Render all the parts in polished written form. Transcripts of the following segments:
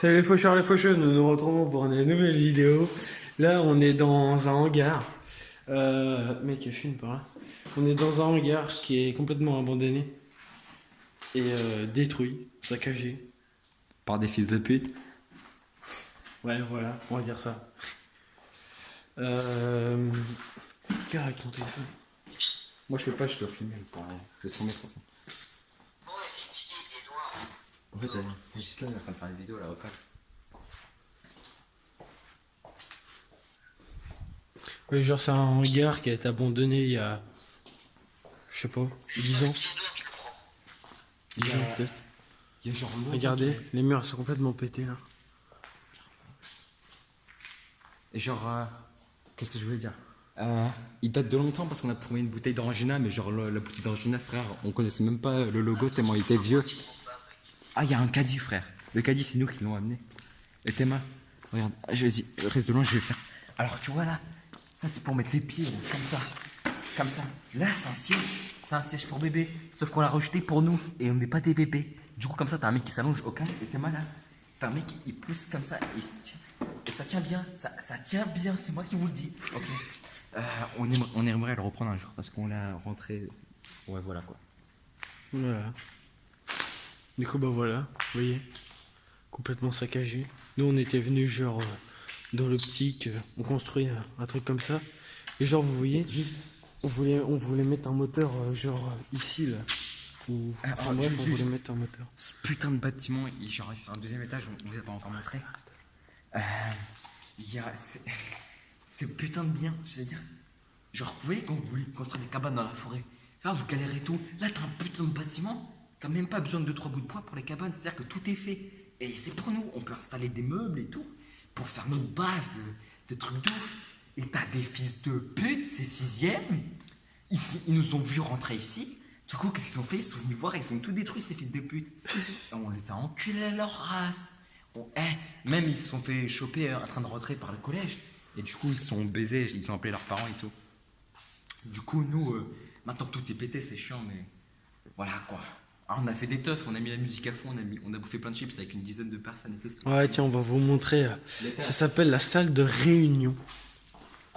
Salut les faucheurs, les faucheux, nous nous retrouvons pour une nouvelle vidéo. Là, on est dans un hangar. Mec, filme par là. On est dans un hangar qui est complètement abandonné et détruit, saccagé. Par des fils de pute. Ouais, voilà, on va dire ça. Qu'est-ce avec ton téléphone? Moi je peux pas, je dois filmer pour rien. Je laisse tomber de toute façon. En fait, Gislain il est en train de faire une vidéo là, Opal. Oui, genre c'est un hangar qui a été abandonné il y a, je sais pas, 10 ans. 10 ans peut-être. Il y a genre longtemps. Regardez, les murs sont complètement pétés là. Et genre, qu'est-ce que je voulais dire il date de longtemps parce qu'on a trouvé une bouteille d'Orangina, mais genre la bouteille d'Orangina, frère, on connaissait même pas le logo tellement il était vieux. Ah, il y a un caddie, frère. Le caddie, c'est nous qui l'ont amené. Et Théma, regarde, vas-y, reste de loin, je vais faire. Alors, tu vois là, ça c'est pour mettre les pieds, là, comme ça. Comme ça. Là, c'est un siège. C'est un siège pour bébé. Sauf qu'on l'a rejeté pour nous. Et on n'est pas des bébés. Du coup, comme ça, t'as un mec qui s'allonge au calme. Et Théma là, t'as un mec qui pousse comme ça. Et ça tient bien. Ça tient bien, c'est moi qui vous le dis. Ok. On aimerait le reprendre un jour parce qu'on l'a rentré. Ouais, voilà quoi. Voilà. Du coup, bah voilà, vous voyez, complètement saccagé. Nous, on était venus genre dans l'optique, on construit un truc comme ça. Et genre, vous voyez, juste, on voulait mettre un moteur genre ici là. Ou, enfin bref, on voulait mettre un moteur. Ce putain de bâtiment, genre c'est un deuxième étage, on vous a pas encore montré. C'est putain de bien, c'est-à-dire, genre vous voyez quand vous voulez construire des cabanes dans la forêt, là vous galérez et tout, là t'as un putain de bâtiment, t'as même pas besoin de 2-3 bouts de bois pour les cabanes, c'est-à-dire que tout est fait. Et c'est pour nous, on peut installer des meubles et tout, pour faire nos bases, des trucs de ouf. Et t'as des fils de pute, c'est sixième, ils nous ont vu rentrer ici. Du coup, qu'est-ce qu'ils ont fait? Ils sont venus voir, ils ont tout détruit, ces fils de pute. Et on les a enculés à leur race. Même ils se sont fait choper en train de rentrer par le collège. Et du coup, ils se sont baisés, ils ont appelé leurs parents et tout. Du coup, nous, maintenant que tout est pété, c'est chiant, mais voilà quoi. Alors, on a fait des teufs, on a mis la musique à fond, on a bouffé plein de chips avec une dizaine de personnes et tout. Ouais, tiens, on va vous montrer. Ça s'appelle la salle de réunion.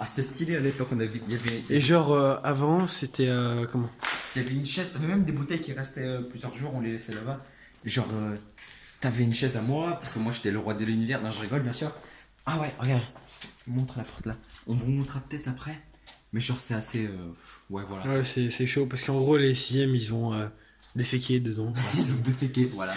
Ah, c'était stylé à l'époque, il y avait. Et genre, avant, c'était comment? Il y avait une chaise, t'avais même des bouteilles qui restaient plusieurs jours, on les laissait là-bas. Genre, t'avais une chaise à moi, parce que moi j'étais le roi de l'univers. Non, je rigole, bien sûr. Ah ouais, regarde, montre la porte là. On vous montrera peut-être après. Mais genre, c'est assez. Ouais, voilà. Ouais, c'est chaud, parce qu'en gros, les sixièmes, ils ont déféqué dedans. Ils ont déféqué, voilà.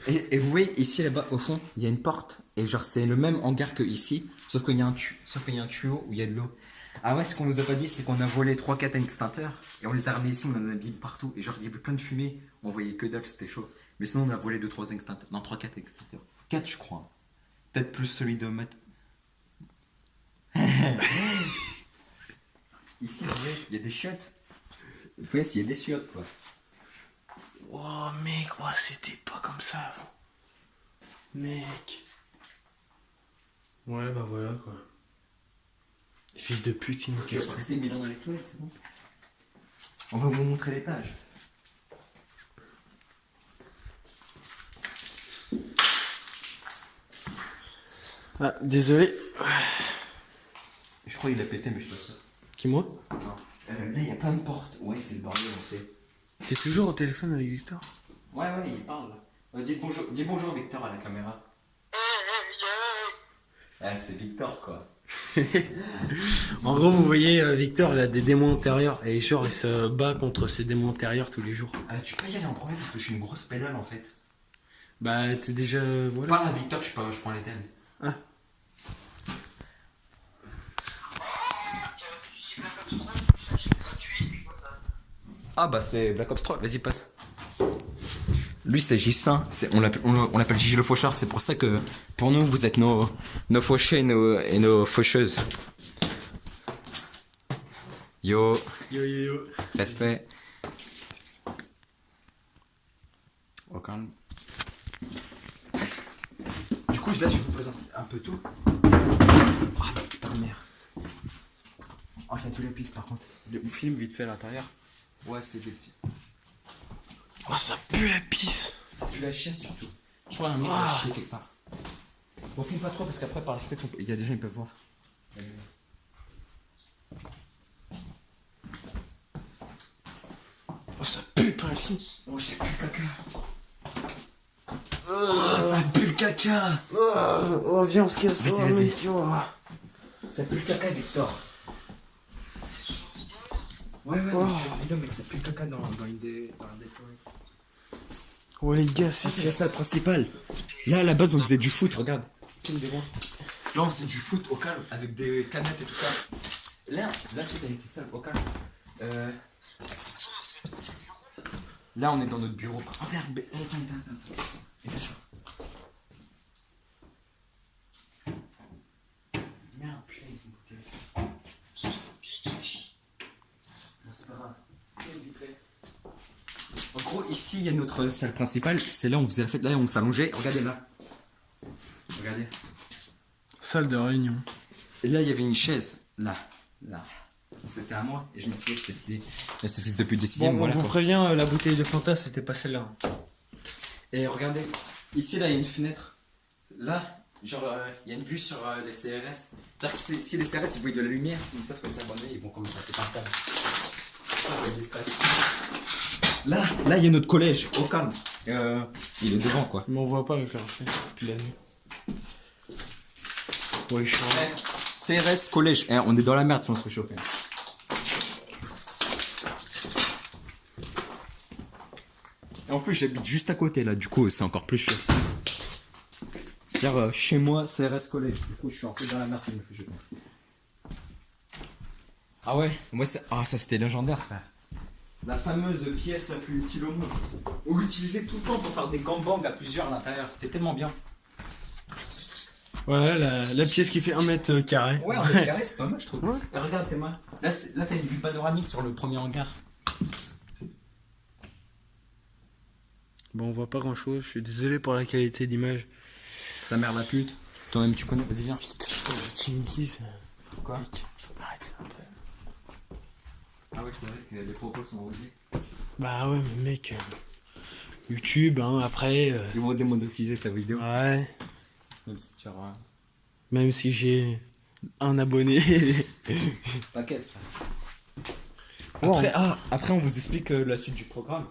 et vous voyez, ici là-bas, au fond, il y a une porte. Et genre, c'est le même hangar que ici, sauf qu'il y a un tuyau où il y a de l'eau. Ah ouais, ce qu'on nous a pas dit, c'est qu'on a volé 3-4 extincteurs et on les a ramenés ici, on en a mis partout. Et genre, il y avait plein de fumée, on voyait que dalle, c'était chaud. Mais sinon, on a volé 2-3 extincteurs. Non, 3-4 extincteurs. 4, je crois. Peut-être plus celui de Matt. Ici, vous voyez, il y a des chiottes. Vous voyez, il y a des chiottes, quoi. Oh mec, oh, c'était pas comme ça avant. Mec. Ouais, bah voilà quoi. Les fils de pute, ils nous Je vais cassent. rester 1000 ans dans les toilettes, c'est bon. On va vous montrer l'étage. Ah, désolé. Je crois qu'il a pété, mais je suis pas sûr. Qui, moi? Non. Là, il y a plein de portes. Ouais, c'est le bordel, on sait. T'es toujours au téléphone avec Victor? Ouais, il parle. Dis bonjour Victor à la caméra. Ah, c'est Victor quoi. En gros, vous voyez, Victor, il a des démons intérieurs. Et genre, il se bat contre ses démons intérieurs tous les jours. Tu peux y aller en premier parce que je suis une grosse pédale en fait. Bah, t'es déjà. Voilà. Parle à Victor, je prends les thèmes. Ah. Ah bah c'est Black Ops 3, vas-y passe. Lui c'est Gislain, on l'appelle Gigi le faucheur, c'est pour ça que pour nous vous êtes nos fauchés et nos faucheuses. Yo, Yo. respect. Au calme. Du coup là je vais vous présenter un peu tout. Ah putain de merde. Oh ça pue la piste par contre. Le film vite fait à l'intérieur. Ouais c'est des petits. Oh, ça pue la pisse. Ça pue la chiasse surtout. Je crois un mec qui a chié quelque part. On filme pas trop parce qu'après par la fenêtre, il y a des gens qui peuvent voir. Oh, ça pue par ici. Oh, c'est plus le caca. Oh, ça pue le caca. Oh, viens, on se casse. Vas-y, Oh, vas-y. mec, oh. Ça pue le caca, Victor. Ouais, Oh. vidéo, mec, ça pue le caca dans une des toilettes. Oh, les gars, Ça, c'est c'est la salle principale. Là, à la base, on faisait du foot, regarde. Là, on faisait du foot au calme avec des canettes et tout ça. Là, c'est une petite salle au calme. Là, on est dans notre bureau. Oh merde, attends. Merde, putain, ils sont bloqués. Non, c'est pas grave. En gros, ici, il y a notre salle principale. C'est là où on faisait la fête. Là, on s'allongeait. Regardez là. Regardez. salle de réunion. Et là, il y avait une chaise. Là. C'était à moi. Et je me suis dit, c'était stylé. Là, c'est fils depuis le 6ème. Bon, Voilà, on vous quoi. prévient, la bouteille de Fanta, c'était pas celle-là. Et regardez. Ici, là, il y a une fenêtre. Là, genre, il y a une vue sur les CRS. C'est-à-dire que si les CRS, ils voient de la lumière, ils savent que c'est abonné, ils vont commencer à péter un câble. Là, il y a notre collège, au calme. Il est devant, quoi. Mais on voit pas avec la reflet depuis la nuit. Ouais, je suis CRS, collège. On est dans la merde si on se fait choper. Et en plus, j'habite juste à côté, là. Du coup, c'est encore plus chaud. C'est-à-dire, chez moi, CRS, collège. Du coup, je suis un peu dans la merde si je me fais choper. Ah ouais, moi, ça, c'était légendaire, frère. La fameuse pièce la plus utile au monde. On l'utilisait tout le temps pour faire des gangbangs à plusieurs à l'intérieur. C'était tellement bien. Ouais, la pièce qui fait 1 mètre carré. Ouais, en mètre carré, c'est pas mal, je trouve. Ouais. Et regarde, Théma. Là, t'as une vue panoramique sur le premier hangar. Bon, on voit pas grand chose, je suis désolé pour la qualité d'image. Sa mère la pute. Toi-même, tu connais. Vas-y, viens. Tu me dis ça. Quoi? Mec, arrête ça un peu. Ah ouais, c'est vrai que les propos sont osés. Bah ouais, mais mec, YouTube, hein, après. Ils vont démonétiser ta vidéo. Ouais, Même si tu auras. même si j'ai un abonné. T'inquiète, frère. Après, on vous explique la suite du programme.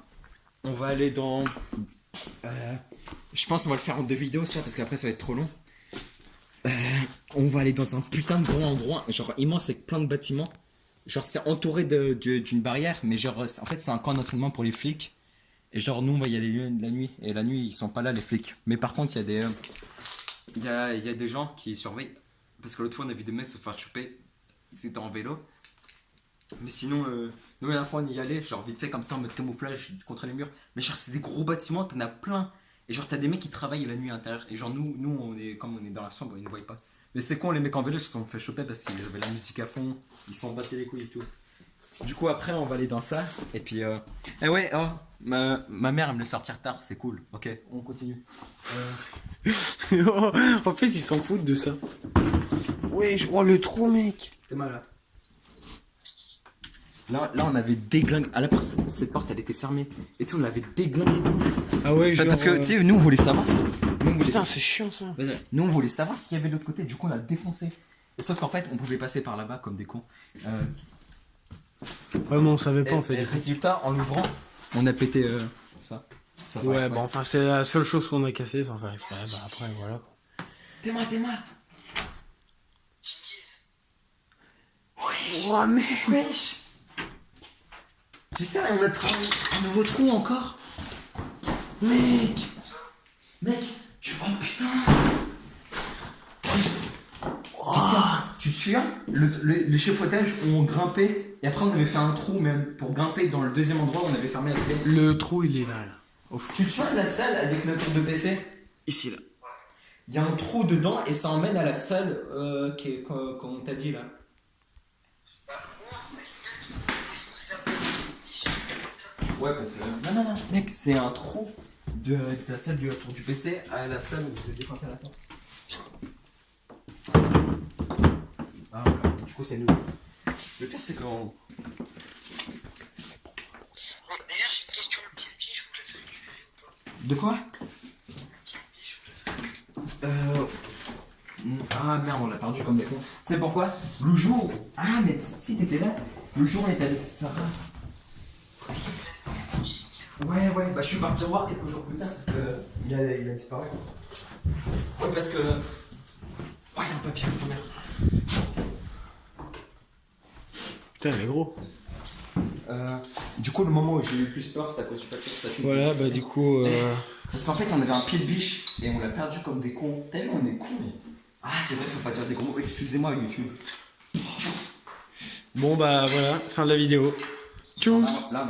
On va aller dans. Je pense qu'on va le faire en 2 vidéos, ça, parce qu'après, ça va être trop long. On va aller dans un putain de gros endroit, genre immense avec plein de bâtiments. Genre, c'est entouré d'une barrière, mais genre, en fait, c'est un camp d'entraînement pour les flics. Et genre, nous, on va y aller la nuit. Et la nuit, ils sont pas là, les flics. Mais par contre, il y a des. Il y a des gens qui surveillent. Parce que l'autre fois, on a vu des mecs se faire choper. C'était en vélo. Mais sinon, nous, la dernière fois, on y allait, genre vite fait comme ça, en mode camouflage contre les murs. Mais genre, c'est des gros bâtiments, t'en as plein. Et genre, t'as des mecs qui travaillent la nuit à l'intérieur. Et genre, nous comme on est dans la chambre, ils ne voient pas. Mais c'est con, les mecs en vélo se sont fait choper parce qu'ils avaient la musique à fond. Ils s'en battaient les couilles et tout. Du coup, après, on va aller dans ça. Et puis, eh ouais, oh, ma mère, elle me laisse sortir tard, c'est cool. Ok, on continue. En fait, ils s'en foutent de ça. Ouais, je vois le trou, mec. T'es mal là. Là, on avait déglingué. À la porte, cette porte, elle était fermée. Et tu sais, on l'avait déglingué de ouf. Ah ouais, genre, Parce que, tu sais, nous, on voulait savoir ce Putain, c'est chiant ça. Nous, on voulait savoir ce qu'il y avait de l'autre côté. Du coup, on l'a défoncé. Et sauf qu'en fait, on pouvait passer par là-bas comme des cons. Vraiment, on savait pas en fait. Et résultat, en l'ouvrant, on a pété ça. Ouais, bah enfin, c'est la seule chose qu'on a cassée sans faire exprès. Bah après, voilà. T'es mal. Oh, mec. Wesh. Putain, on a trouvé un nouveau trou encore. Mec, tu vois, putain. Putain, tu te souviens, les chefaudages ont grimpé et après on avait fait un trou même pour grimper dans le deuxième endroit où on avait fermé la clé. Le trou, il est là. Tu te souviens de la salle avec notre tour de PC? Ici, là. Il y a un trou dedans et ça emmène à la salle comme on t'a dit là. Ouais, parce que... Non, mec, c'est un trou de la salle du tour du PC à la salle où vous êtes décompté à la porte. Ah, voilà. Du coup, c'est nous. Le pire, c'est qu'on... D'ailleurs, j'ai une question, le Pipi, je voulais le récupérer ou pas? De quoi? Le Pipi, je voulais le récupérer. Ah merde, on l'a perdu comme des cons. Tu sais pourquoi? Le jour. Ah, mais si t'étais là, le jour on était avec Sarah. Ouais, bah je suis parti voir quelques jours plus tard, parce que il a disparu. Ouais, parce que. Ouais, il y a un papier à sa mère. Putain, mais gros. Du coup, le moment où j'ai eu le plus peur, c'est à cause du papier. Ça fait Voilà, bah du coup. Parce qu'en fait, on avait un pied de biche et on l'a perdu comme des cons. Tellement on est cons. Ah, c'est vrai, faut pas dire des gros mots. Excusez-moi, YouTube. Bon, bah voilà, fin de la vidéo. Tchuss. Là, on va